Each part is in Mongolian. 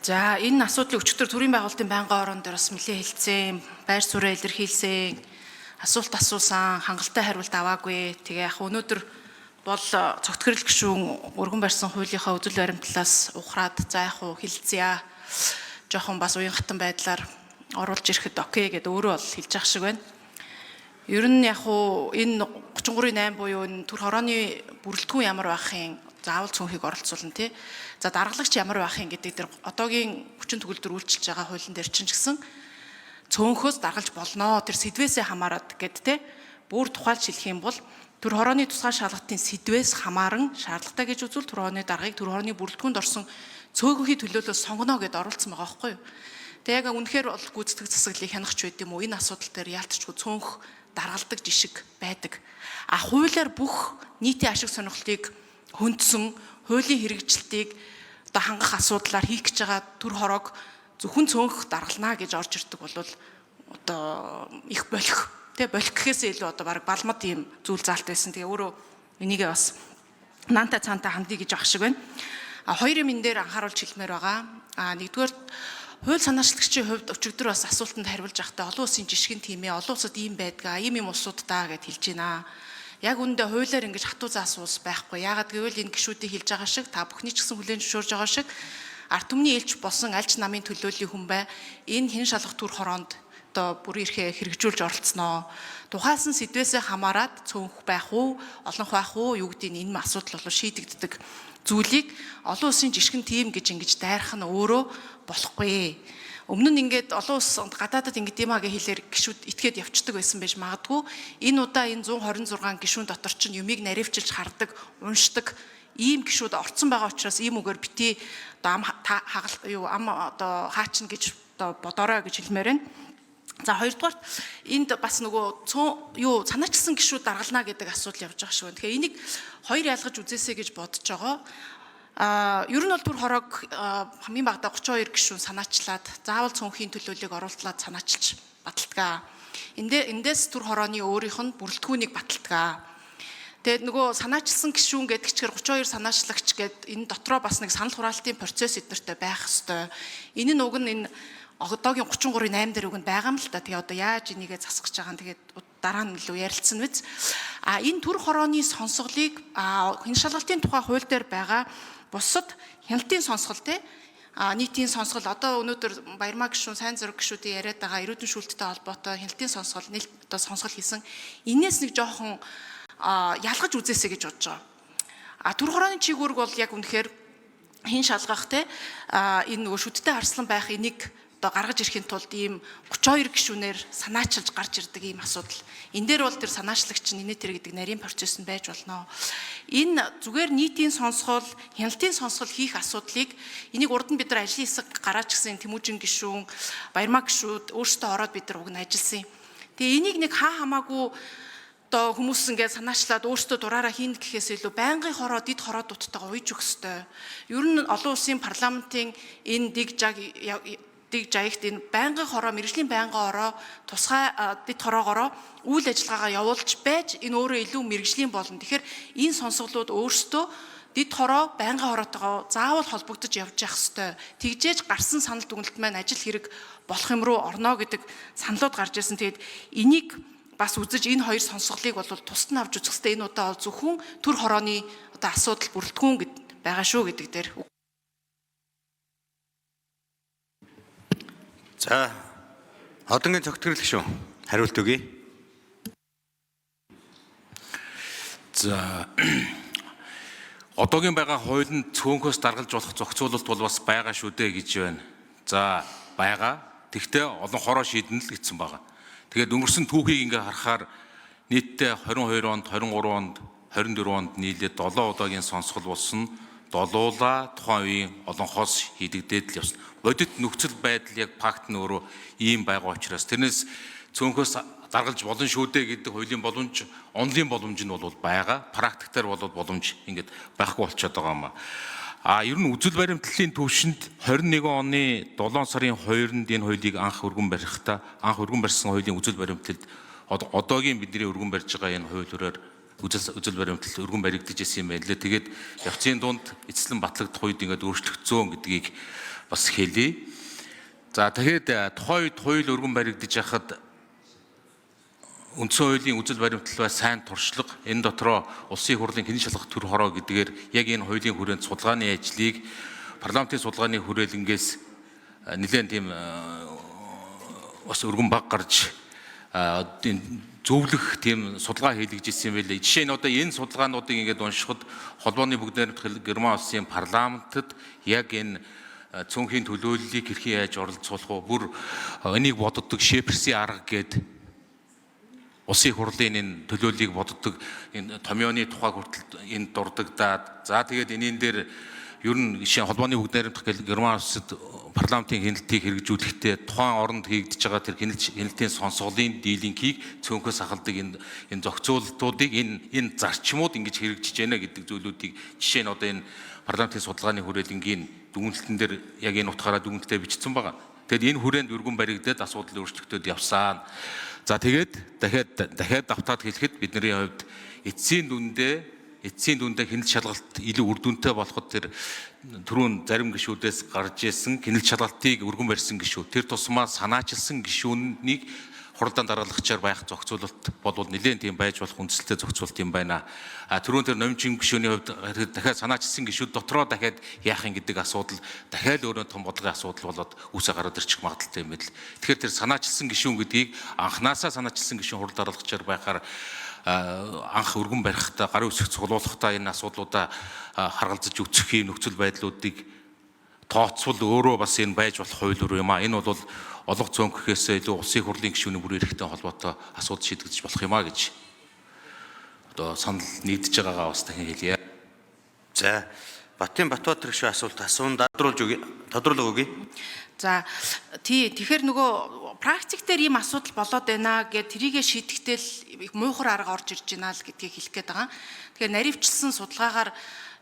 За энэ асуудлыг өчигдөр төрийн байгуулалтын байнгын орон дээр бас нэлээд хэлцэн, байр суурь илэрхийлсэн, асуулт асуусан, хангалттай хариулт аваагүй. Тэгээ яг өнөөдөр бол цогтгөрөл гишүүн өргөн барьсан хуулийнхаа үзэл баримтлалаас ухраад за яг хэлцээ. Жохон бас уян хатан байдлаар оруулж ирэхэд окей гэдээ өөрөө бол хэлж ах шиг байна. Ер нь яг энэ 33-8 буюу энэ төр хорооны бүрэлдэхүүн ямар байхын заавал цөөнхийг оролцуулна тий. За даргалагч ямар байхын гэдэг дээр одоогийн хүчин төгөлдөр үйлчилж байгаа хуулийн дээр чинь ч гэсэн цөөнхөөс даргалж болно. Тэр сэдвээсээ хамаарат гэд тий. Бүр тухайлж хэлэх юм бол төр хорооны тусгай шалгалтын сэдвээс хамааран шаардлагатай гэж үзвэл төр хорооны даргаыг төр хорооны бүрэлдэхүүнд орсон цөөнхийн төлөөлөл сонгоно гэдээ оруулсан байгаа байхгүй юу. Тэгээ яг үнэхээр бол гүйцэтгэх засаглалыг хянахч байд юм уу? Энэ асуудал дээр яалтчгүй цөөнх даргалдаг жишг байдаг. Хуулиар бүх нийтийн ашиг сонирхлыг хөндсөн, хуулийн хэрэгжилтийг одоо хангах асуудлаар хийх гэж байгаа төр хороог зөвхөн цөөнх даргална гэж орж ирдэг бол одоо их болох. Тэ болох гэхээсээ илүү одоо баг балмад ийм зүйл заалт байсан. Тэгээ өөрөө энийгээ бас наанта цаанта хандъя гэж ах шиг байна. Хоёр юм энэ дээр анхааруулж хэлмээр байгаа. Нэгдүгээр хууль санаачлагчийн хувьд өчигдөр бас асуултанд хариулж байхдаа олон улсын жишгэн тийм ээ, олон улсад ийм байдгаа, ийм улсуудаа гэд хэлж байна. Яг үүндээ хуулиар ингэж хатуу заасан улс байхгүй. Яагаад гэвэл энэ гишүүдийг хэлж байгаа шиг та бүхний ч гэсэн хүлээн зөвшөөрж байгаа шиг ард түмний элч болсон альч намын төлөөллийн хүн бай. Энэ хэн шалгах төр хороонд одоо бүр ирэхээ хэрэгжүүлж оролцсноо. Тухайлсан сэдвээсээ хамаарат цөөнх байх уу, олонх байх уу, юу гэдэг энэ асуудал болов шийдэгддэг зүйлийг олон улсын жишгэн тим гэж ингэж дайрах нь өөрөө болохгүй. Өмнө нь ингээд олон улс гадаадад ингээд юм агээ хэлээр гişүүд итгээд явцдаг байсан байж магадгүй. Энэ удаа энэ 126 гişүүн дотор чинь юмыг наривчилж хардаг, уншдаг ийм гişүүд орцсон байгаа учраас ийм үгээр бити одоо ам одоо хаачна гэж одоо бодорой гэж хэлмээр байна. За хоёрдугаар энд бас нөгөө санаачилсан гişүүд даргална гэдэг асуудал явж байгаа шиг байна. Тэгэхээр энийг хоёр ялгаж үзээсэй гэж бодож байгаа. Ер нь бол бүр хороог хамгийн багадаа 32 гишүүн санаачлаад заавал цөөнхийн төлөөллийг оруулаад санаачилж баталдаг. Эндээс төр хорооны өөрийнх нь бүрэлдэхүүнийг баталдаг. Тэгээд нөгөө санаачилсан гишүүн гэдэг чигээр 32 санаачлагч гэдэг энэ дотроо бас нэг санал хураалтын процесс эднэртэй байх ёстой. Энэ нь уг нь энэ одоогийн 33-8 дээр үгэнд байгаа юм л та. Тэгээ одоо яаж энийгээ засгаж байгаа нь тэгээд дараа нь илүү ярилцсан биз. Энэ төр хорооны сонсголыг хэн шалгалтын тухай хууль дээр байгаа бусад хяналтын сонсгол те нийтийн сонсгол одоо өнөөдөр Баярмаа гишүүн сайн зураг гишүүдийн яриад байгаа эрүүдэн шүүлттэй холбоотой хяналтын сонсгол одоо сонсгол хийсэн энээс нэг жоохон ялгаж үзээсэй гэж бодож байгаа. Төр хорооны чигүүрэг бол яг үнэхээр хэн шалгах те энэ нөгөө шүдтэй харслан байх энийг одоо гаргаж ирэхин тулд ийм 32 гишүүнээр санаачилж гарч ирдэг ийм асуудал. Энэ дээр бол тэр санаачлагч нь инээ тэр гэдэг нарийн процесс нь байж болно. Энэ зүгээр нийтийн сонсгол, хяналтын сонсгол хийх асуудлыг энийг урд нь бид нар ажлын хэсэг гараач гисэн Тэмүүжин гишүүн, Баярмаа гишүүд өөрсдөө ороод бид нар уг нь ажилласан. Тэгээ энийг нэг хамаагүй одоо хүмүүс ингээд санаачлаад өөрсдөө дураараа хийн гэхээс илүү байнгын хороо дид хороо дуттайгаа уйж өгөх ёстой. Ер нь олон улсын парламентын энэ дэг жаягт энэ байнгын хороо, мэргэжлийн байнгын хороо, тусгай дид хороогоороо үйл ажиллагаагаа явуулж байж энэ өөрөө илүү мэргэжлийн болно. Тэгэхээр энэ сонсголууд өөрсдөө дид хороо, байнгын хороотойгоо заавал холбогдож явж явах ёстой. Тэгжээж гарсан санал дүгнэлт маань ажил хэрэг болох юм руу орно гэдэг саналуд гарч ирсэн. Тэгээд энийг бас үзэж энэ хоёр сонсголыг бол тусад нь авч үзэх хэрэгтэй. Энэ удаа бол зөвхөн төр хорооны одоо асуудал бүрэлдэхүүн гэд байгаа шүү гэдэг дээр. За одонгийн цогтгөрөл гишүүн хариулт өгье. За одоогийн байгаа хуулинд цөөнхөөс даргалж болох зохицуулалт бол бас байгаа шүү дээ гэж байна. За байгаа. Тэгтээ олон хороо шийдэн л гэсэн байгаа. Тэгээд өнгөрсөн түүхийг ингээ харахаар нийтдээ 22 онд, 23 онд, 24 онд нийлээд 7 удаагийн сонсгол болсон. Долуула тухайн үеийн олонхоос хийдэгдээд л явсан. Бодит нөхцөл байдал яг факт нь өөрөө ийм байгаа учраас тэрнээс цөөнхөөс даргалж болно шүү дээ гэдэг хуулийн боломж, онлын боломж нь бол байгаа. Практиктаар бол боломж ингээд байхгүй болчиход байгаа юм аа. Ер нь үзэл баримтлалын төвшөнд 21 оны 7 сарын 2-нд энэ хуулийг анх өргөн барьсан хуулийн үзэл баримтлалд одоогийн бидний өргөн барьж байгаа энэ хуулиураар үзэл баримтлал өргөн баригдаж ирсэн юм байна лээ. Тэгээд явцын дунд эцэслэн батлагдах үед ингээд өөрчлөгдсөн гэдгийг бас хэлье. За тэгээд тухайн үед хууль өргөн баригдаж хахад үндсэн хуулийн үзэл баримтлал сайн туршлага энэ дотроо улсын хурлын хянан шалгах төр хороо гэдгээр яг энэ хуулийн хүрээнд судалгааны ажлыг парламентын судалгааны хүрээлэнгээс нэлээд тийм бас өргөн баг гарч зөвлөх тийм судалгаа хийлгэжсэн юм байлээ. Жишээ нь одоо энэ судалгаануудыг ингээд уншихад холбооны бүгд найрамдах Герман улсын парламентод яг энэ цөөнхийн төлөөллийг хэрхэн яаж оролцуулах вэ? Бүр энийг боддог Шеперсийн арга гээд улсын хурлын энэ төлөөллийг боддог энэ томьёоны тухай хүртэл энд дурддагдаад за тэгээд энийн дээр ер нь жишээ холбооны бүгд найрамдах Герман улсад парламентын хяналтыг хэрэгжүүлэхдээ тухайн оронд хийгдэж байгаа тэр хяналтын сонсголын дийлэнхийг цөөнхөөс ахалдаг энэ зохицуултуудыг энэ зарчмууд ингэж хэрэгжиж байна гэдэг зүйлүүдийг жишээ нь одоо энэ парламентын судалгааны хүрээлэнгийн дүгнэлтэн дээр яг энэ утгаараа дүгнэлтээ бичсэн байгаа. Тэгэд энэ хүрээнд өргөн баригдаад асуудал өөрчлөгдөд явсан. За тэгээд дахиад давтаад хэлэхэд бидний хувьд эцсийн дүндээ хяналт шалгалт илүү үр дүнтэй болоход тэр түрүүн зарим гишүүдээс гарч ирсэн хяналт шалгалтыг өргөн барьсан гишүүд тэр тусмаа санаачилсан гишүүнийг хурдан дараалагчаар байх зохицуулалт бол нэлээд тийм байж болох үндсэлтэй зохицуулалт юм байна. Түрүүн тэр номжийн гишүүний хувьд дахиад санаачилсан гишүүд дотроо дахиад яах юм гэдэг асуудал дахиад өөрөө том бодлогын асуудал болоод үүсэ гараад ирчих магадaltaй юм байл. Тэгэхээр тэр санаачилсан гишүүн гэдгийг анханасаа санаачилсан гишүүн хурдан дараалагчаар байхаар анх өргөн барихтаа гарын үсэг цуглуулахдаа энэ асуудлуудаа харгалзаж үцэх юм нөхцөл байдлуудыг тооцвол өөрөө бас энэ байж болох хууль руу юм а. Энэ бол олонх цөөнхөөс илүү улсын хурлын гишүүний бүр эрхтэй холбоотой асуудал шийдэгдэж болох юм а гэж одоо санал нийтж байгаагаа бас дахин хэлье. За Батбаатар гишүүн асуулт тодруулга өгье. За тэгэхээр нөгөө практик дээр ийм асуудал болоод байна гэд тэрийгэ шийдэхдээ муухар арга орж ирж байна л гэдгийг хэлэх гээд байгаа. Тэгэхээр наривчлсан судалгаагаар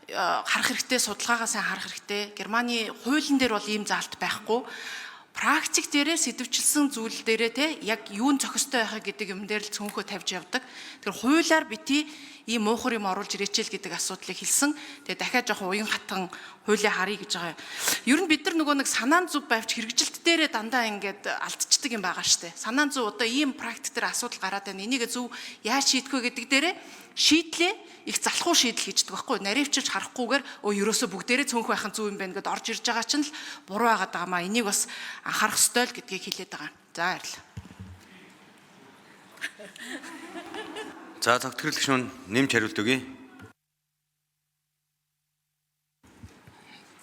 харах хэрэгтэй, судалгаагаа сайн харах хэрэгтэй. Германы хуулийн дээр бол ийм заалт байхгүй. Практик дээрээ сэдвчилсэн зүйл дээрээ те яг юун зохистой байхыг гэдэг юм дээр л цөөнхөө тавьж явдаг. Тэгэхээр хуулиар бити ийм муухар юм оруулж ирээчэл гэдэг асуудлыг хэлсэн. Тэгээ дахиад жоохон уян хатан хуулиа харъя гэж байгаа. Ер нь бид нар нөгөө нэг санаан зүв байвч хэрэгжилт дээрээ дандаа ингээд алдчихдаг юм байгаа штэ. Санаан зүв одоо ийм практик дээр асуудал гараад байна. Энийг зөв яаж шийдэх вэ гэдэг дээрээ шийдлээ их залхуу шийдэл хийждэг байхгүй. Наривчилж харахгүйгээр ерөөсөө бүгдээрээ цөөнх байхын зүв юм байна гэдээ орж ирж байгаа чинь л буруу байгаад байгаа маа. Энийг бас анхаарах ёстой л гэдгийг хэлээд байгаа. За баярлалаа. За цогтгөрөл гишүүн нэмж хариулт өгье.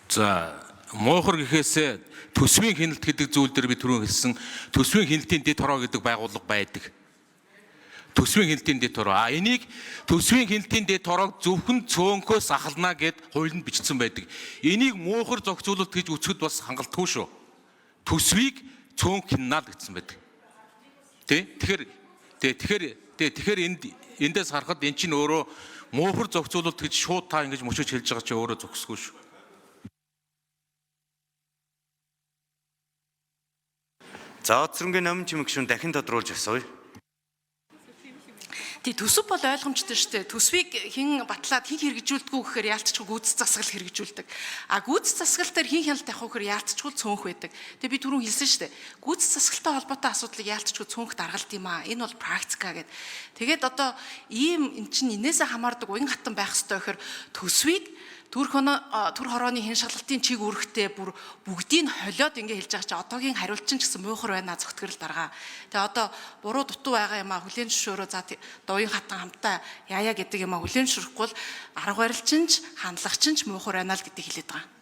За муухар гэхээсээ төсвийн хяналт гэдэг зүйл дээр би түрүүн хэлсэн төсвийн хяналтын дэд хороо гэдэг байгууллага байдаг. Төсвийн хяналтын дэд хороо. Энийг төсвийн хяналтын дэд хороог зөвхөн цөөнхөөс ахална гэд хуулинд бичсэн байдаг. Энийг муухар зохицуулалт гэж үзэхэд бас хангалтгүй шүү. Төсвийг цөөнх хянана л гэсэн байдаг. Тэгэхээр эндээс харахад эн чинь өөрөө муухар зохицуулалт гэж шууд та ингэж мөчөж хэлж байгаа чи өөрөө зохисгүй шүү. За Оцронгийн номын чимэг гишүүн дахин тодруулж асууя. Тий төсөв бол ойлгомжтой шүү дээ. Төсвийг хэн батлаад хэн хэрэгжүүлдэггүй гэхээр яалтчгүй гүйцэтгэх засаглал хэрэгжүүлдэг. Гүйцэтгэх засаглал дээр хэн хяналт авах гэхээр яалтчгүй цөөнх байдаг. Тэгээ би түрүүн хэлсэн шүү дээ. Гүйцэтгэх засаглалтай холбоотой асуудлыг яалтчгүй цөөнх даргалт юм аа. Энэ бол практика гэдэг. Тэгээд одоо ийм эн чинь энээсээ хамаардаг уян хатан байх ёстой гэхээр төсвийг төр хорооны хэн шалгалтын чиг үүрэгтэй бүр бүгдийг холиод ингэ хэлж байгаа чи одоогийн хариулчин ч гэсэн муухар байна зохицгорол дарга. Тэгээ одоо буруу дутуу байгаа юм а хүлэн зөвшөөрөө за уян хатан хамтаа яая гэдэг юм а хүлэн зөвшөөрөхгүй бол арга барилчинч хандалагчинч муухар байна л гэдгийг хэлээд байгаа.